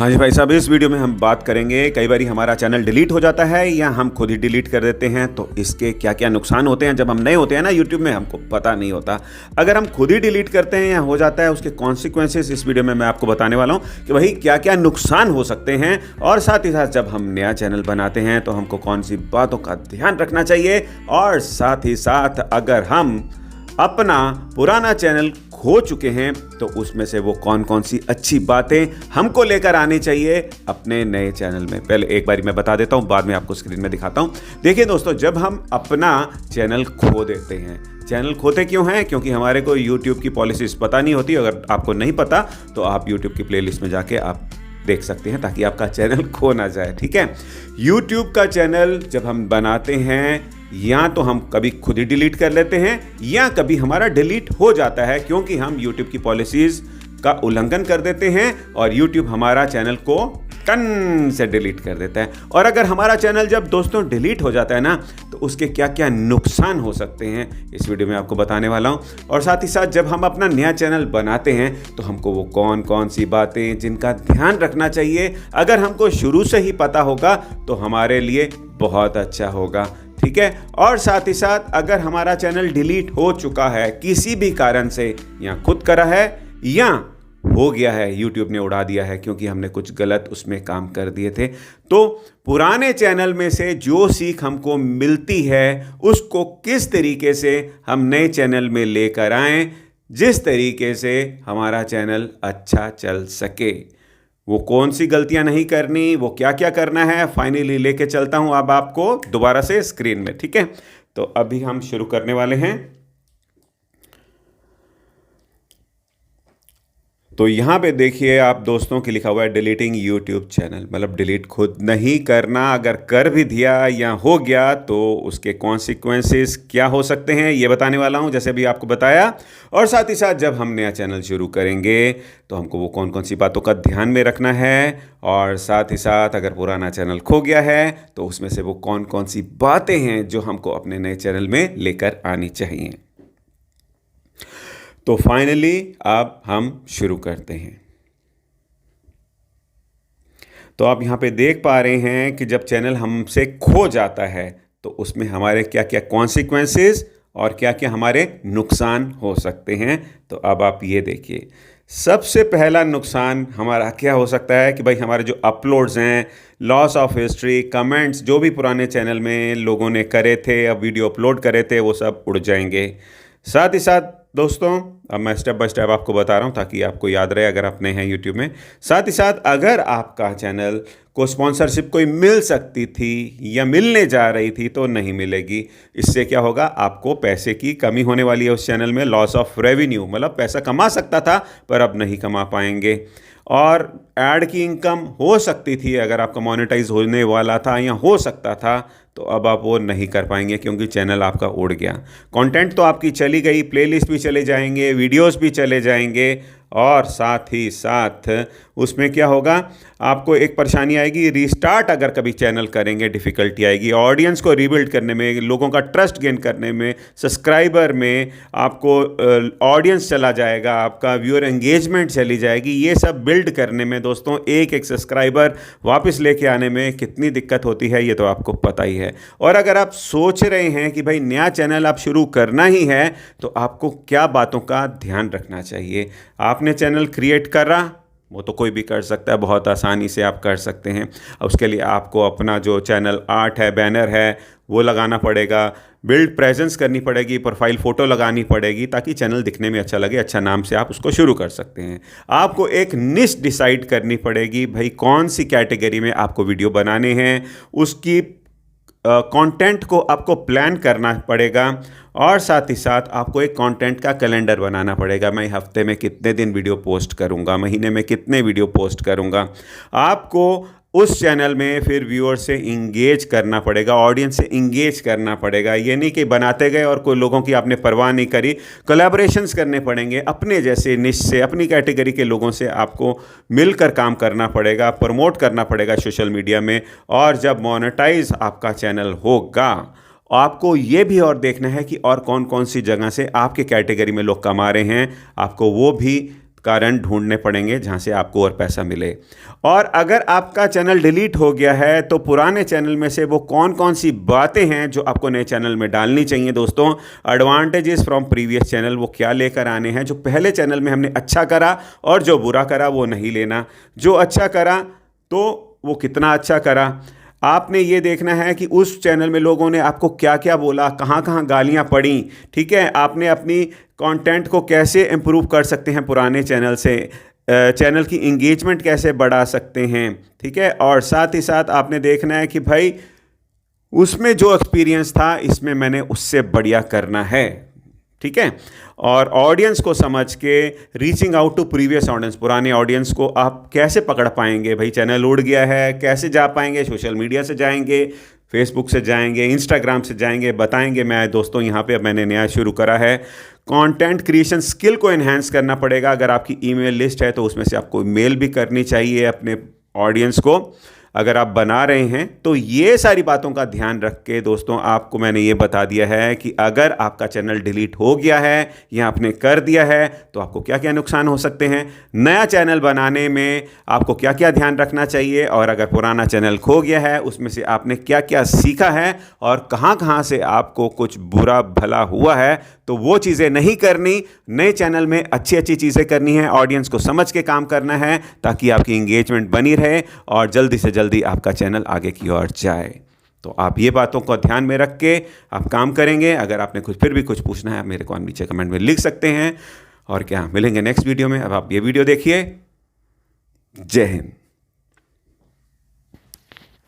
हाँ जी भाई साहब, इस वीडियो में हम बात करेंगे कई बार हमारा चैनल डिलीट हो जाता है या हम खुद ही डिलीट कर देते हैं, तो इसके क्या क्या नुकसान होते हैं। जब हम नए होते हैं ना यूट्यूब में, हमको पता नहीं होता। अगर हम खुद ही डिलीट करते हैं या हो जाता है, उसके कॉन्सिक्वेंसेस इस वीडियो में मैं आपको बताने वाला हूँ कि भाई क्या क्या नुकसान हो सकते हैं। और साथ ही साथ जब हम नया चैनल बनाते हैं तो हमको कौन सी बातों का ध्यान रखना चाहिए, और साथ ही साथ अगर हम अपना पुराना चैनल खो चुके हैं तो उसमें से वो कौन कौन सी अच्छी बातें हमको लेकर आनी चाहिए अपने नए चैनल में। पहले एक बारी मैं बता देता हूं, बाद में आपको स्क्रीन में दिखाता हूं। देखिए दोस्तों, जब हम अपना चैनल खो देते हैं, चैनल खोते क्यों हैं? क्योंकि हमारे को YouTube की पॉलिसीज पता नहीं होती। अगर आपको नहीं पता तो आप YouTube की प्लेलिस्ट में जाके आप देख सकते हैं, ताकि आपका चैनल खो ना जाए। ठीक है, YouTube का चैनल जब हम बनाते हैं, या तो हम कभी खुद ही डिलीट कर लेते हैं या कभी हमारा डिलीट हो जाता है, क्योंकि हम YouTube की पॉलिसीज का उल्लंघन कर देते हैं और YouTube हमारा चैनल को टन से डिलीट कर देता है। और अगर हमारा चैनल जब दोस्तों डिलीट हो जाता है ना, तो उसके क्या क्या नुकसान हो सकते हैं इस वीडियो में आपको बताने वाला हूं। और साथ ही साथ जब हम अपना नया चैनल बनाते हैं तो हमको वो कौन कौन सी बातें जिनका ध्यान रखना चाहिए, अगर हमको शुरू से ही पता होगा तो हमारे लिए बहुत अच्छा होगा। ठीक है, और साथ ही साथ अगर हमारा चैनल डिलीट हो चुका है किसी भी कारण से, या खुद करा है या हो गया है, YouTube ने उड़ा दिया है क्योंकि हमने कुछ गलत उसमें काम कर दिए थे, तो पुराने चैनल में से जो सीख हमको मिलती है उसको किस तरीके से हम नए चैनल में लेकर आएं, जिस तरीके से हमारा चैनल अच्छा चल सके। वो कौन सी गलतियां नहीं करनी, वो क्या क्या करना है, फाइनली लेके चलता हूं अब आपको दोबारा से स्क्रीन में। ठीक है, तो अभी हम शुरू करने वाले हैं। तो यहाँ पे देखिए आप दोस्तों की लिखा हुआ है डिलीटिंग यूट्यूब चैनल, मतलब डिलीट खुद नहीं करना। अगर कर भी दिया या हो गया तो उसके कॉन्सिक्वेंसेस क्या हो सकते हैं ये बताने वाला हूँ, जैसे भी आपको बताया। और साथ ही साथ जब हम नया चैनल शुरू करेंगे तो हमको वो कौन कौन सी बातों का ध्यान में रखना है, और साथ ही साथ अगर पुराना चैनल खो गया है तो उसमें से वो कौन कौन सी बातें हैं जो हमको अपने नए चैनल में लेकर आनी चाहिए। तो फाइनली अब हम शुरू करते हैं। तो आप यहां पे देख पा रहे हैं कि जब चैनल हमसे खो जाता है तो उसमें हमारे क्या क्या कॉन्सिक्वेंसेस और क्या क्या हमारे नुकसान हो सकते हैं। तो अब आप ये देखिए, सबसे पहला नुकसान हमारा क्या हो सकता है कि भाई हमारे जो अपलोड्स हैं, लॉस ऑफ हिस्ट्री, कमेंट्स जो भी पुराने चैनल में लोगों ने करे थे, अब वीडियो अपलोड करे थे, वो सब उड़ जाएंगे। साथ ही साथ दोस्तों, अब मैं स्टेप बाय स्टेप आपको बता रहा हूं ताकि आपको याद रहे अगर आप नए हैं यूट्यूब में। साथ ही साथ अगर आपका चैनल को स्पॉन्सरशिप कोई मिल सकती थी या मिलने जा रही थी तो नहीं मिलेगी। इससे क्या होगा, आपको पैसे की कमी होने वाली है उस चैनल में, लॉस ऑफ रेवेन्यू, मतलब पैसा कमा सकता था पर अब नहीं कमा पाएंगे। और ऐड की इनकम हो सकती थी, अगर आपका मोनेटाइज होने वाला था या हो सकता था, तो अब आप वो नहीं कर पाएंगे क्योंकि चैनल आपका उड़ गया। कंटेंट तो आपकी चली गई, प्लेलिस्ट भी चले जाएंगे, वीडियोस भी चले जाएंगे, और साथ ही साथ उसमें क्या होगा, आपको एक परेशानी आएगी, रीस्टार्ट अगर कभी चैनल करेंगे डिफ़िकल्टी आएगी, ऑडियंस को रीबिल्ड करने में, लोगों का ट्रस्ट गेन करने में, सब्सक्राइबर में आपको ऑडियंस चला जाएगा, आपका व्यूअर एंगेजमेंट चली जाएगी। ये सब बिल्ड करने में दोस्तों एक एक सब्सक्राइबर वापस लेके आने में कितनी दिक्कत होती है ये तो आपको पता ही है। और अगर आप सोच रहे हैं कि भाई नया चैनल आप शुरू करना ही है तो आपको क्या बातों का ध्यान रखना चाहिए। आपने चैनल क्रिएट करा, वो तो कोई भी कर सकता है, बहुत आसानी से आप कर सकते हैं। उसके लिए आपको अपना जो चैनल आर्ट है, बैनर है, वो लगाना पड़ेगा, बिल्ड प्रेजेंस करनी पड़ेगी, प्रोफाइल फ़ोटो लगानी पड़ेगी ताकि चैनल दिखने में अच्छा लगे, अच्छा नाम से आप उसको शुरू कर सकते हैं। आपको एक निश डिसाइड करनी पड़ेगी, भाई कौन सी कैटेगरी में आपको वीडियो बनाने हैं, उसकी कंटेंट को आपको प्लान करना पड़ेगा। और साथ ही साथ आपको एक कंटेंट का कैलेंडर बनाना पड़ेगा, मैं हफ्ते में कितने दिन वीडियो पोस्ट करूंगा, महीने में कितने वीडियो पोस्ट करूंगा। आपको उस चैनल में फिर व्यूअर से इंगेज करना पड़ेगा, ऑडियंस से इंगेज करना पड़ेगा। ये नहीं कि बनाते गए और कोई लोगों की आपने परवाह नहीं करी। कोलैबोरेशंस करने पड़ेंगे अपने जैसे निश से, अपनी कैटेगरी के लोगों से आपको मिलकर काम करना पड़ेगा, प्रमोट करना पड़ेगा सोशल मीडिया में। और जब मोनेटाइज आपका चैनल होगा, आपको ये भी और देखना है कि और कौन कौन सी जगह से आपके कैटेगरी में लोग कमा रहे हैं, आपको वो भी कारण ढूंढने पड़ेंगे जहां से आपको और पैसा मिले। और अगर आपका चैनल डिलीट हो गया है तो पुराने चैनल में से वो कौन कौन सी बातें हैं जो आपको नए चैनल में डालनी चाहिए दोस्तों, एडवांटेजेस फ्रॉम प्रीवियस चैनल, वो क्या लेकर आने हैं। जो पहले चैनल में हमने अच्छा करा और जो बुरा करा वो नहीं लेना, जो अच्छा करा तो वो कितना अच्छा करा। आपने ये देखना है कि उस चैनल में लोगों ने आपको क्या क्या बोला, कहाँ कहाँ गालियाँ पड़ी, ठीक है। आपने अपनी कंटेंट को कैसे इम्प्रूव कर सकते हैं पुराने चैनल से, चैनल की इंगेजमेंट कैसे बढ़ा सकते हैं, ठीक है। और साथ ही साथ आपने देखना है कि भाई उसमें जो एक्सपीरियंस था इसमें मैंने उससे बढ़िया करना है, ठीक है। और ऑडियंस को समझ के reaching out to previous audience, पुराने ऑडियंस को आप कैसे पकड़ पाएंगे। भाई चैनल उड़ गया है, कैसे जा पाएंगे, सोशल मीडिया से जाएंगे, फेसबुक से जाएंगे, इंस्टाग्राम से जाएंगे, बताएंगे। मैं दोस्तों यहाँ पे अब मैंने नया शुरू करा है, कंटेंट क्रिएशन स्किल को एनहांस करना पड़ेगा। अगर आपकी ईमेल लिस्ट है तो उसमें से आपको मेल भी करनी चाहिए अपने ऑडियंस को, अगर आप बना रहे हैं तो। ये सारी बातों का ध्यान रख के दोस्तों आपको मैंने ये बता दिया है कि अगर आपका चैनल डिलीट हो गया है या आपने कर दिया है तो आपको क्या क्या नुकसान हो सकते हैं, नया चैनल बनाने में आपको क्या क्या ध्यान रखना चाहिए, और अगर पुराना चैनल खो गया है उसमें से आपने क्या क्या सीखा है और कहाँ कहाँ से आपको कुछ बुरा भला हुआ है, तो वो चीज़ें नहीं करनी। नए चैनल में अच्छी अच्छी चीज़ें करनी है, ऑडियंस को समझ के काम करना है ताकि आपकी इंगेजमेंट बनी रहे और जल्दी से जल्दी आपका चैनल आगे की ओर जाए। तो आप ये बातों को ध्यान में रख के आप काम करेंगे। अगर आपने फिर भी कुछ पूछना है मेरे को नीचे कमेंट में लिख सकते हैं। और क्या, मिलेंगे नेक्स्ट वीडियो में। अब आप ये वीडियो देखिए। जय हिंद।